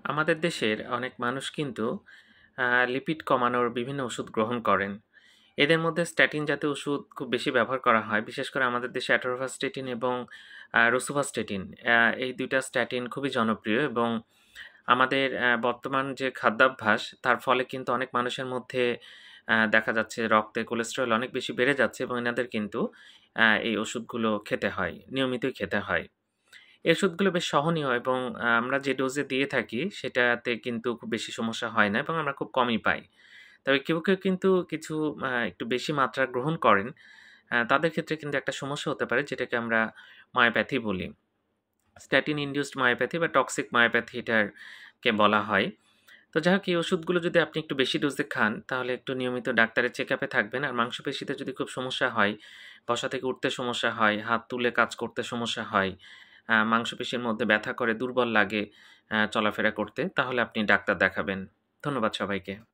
আমাদের দেশের অনেক মানুষ কিন্তু লিপিড কমানোর বিভিন্ন ওষুধ গ্রহণ করেন। এদের মধ্যে স্ট্যাটিন জাতীয় ওষুধ খুব বেশি ব্যবহার করা হয়। বিশেষ করে আমাদের দেশে অ্যাটোরভাস্টেটিন এবং রোসুভাস্টেটিন এই ২ টা স্ট্যাটিন খুবই জনপ্রিয় এবং আমাদের বর্তমান যে খাদ্যাভ্যাস তার ফলে কিন্তু অনেক মানুষের মধ্যে দেখা যাচ্ছে রক্তে কোলেস্টেরল অনেক বেশি বেড়ে যাচ্ছে এবং এনাদের কিন্তু এই ওষুধগুলো খেতে হয়, নিয়মিতই খেতে হয়। এই ওষুধগুলো বেশ সহনীয় এবং আমরা যে ডোজে দিয়ে থাকি সেটাতে কিন্তু খুব বেশি সমস্যা হয় না এবং আমরা খুব কমই পাই। তবে কেউ কিন্তু কিছু একটু বেশি মাত্রা গ্রহণ করেন। তাদের ক্ষেত্রে কিন্তু একটা সমস্যা হতে পারে যেটাকে আমরা মায়োপ্যাথি বলি। স্ট্যাটিন ইনডিউসড মায়োপ্যাথি বা টক্সিক মায়োপ্যাথি এটাকে বলা হয়। তো যাই হোক এই ওষুধগুলো যদি আপনি একটু বেশি ডোজে খান তাহলে একটু নিয়মিত ডাক্তারের চেকআপে থাকবেন। আর মাংসপেশিতে যদি খুব সমস্যা হয়, বসা থেকে উঠতে সমস্যা হয়, হাত তুলে কাজ করতে সমস্যা হয়, মাংসপেশির মধ্যে ব্যথা করে, দুর্বল লাগে চলাফেরা করতে, তাহলে আপনি ডাক্তার দেখাবেন। ধন্যবাদ সবাইকে।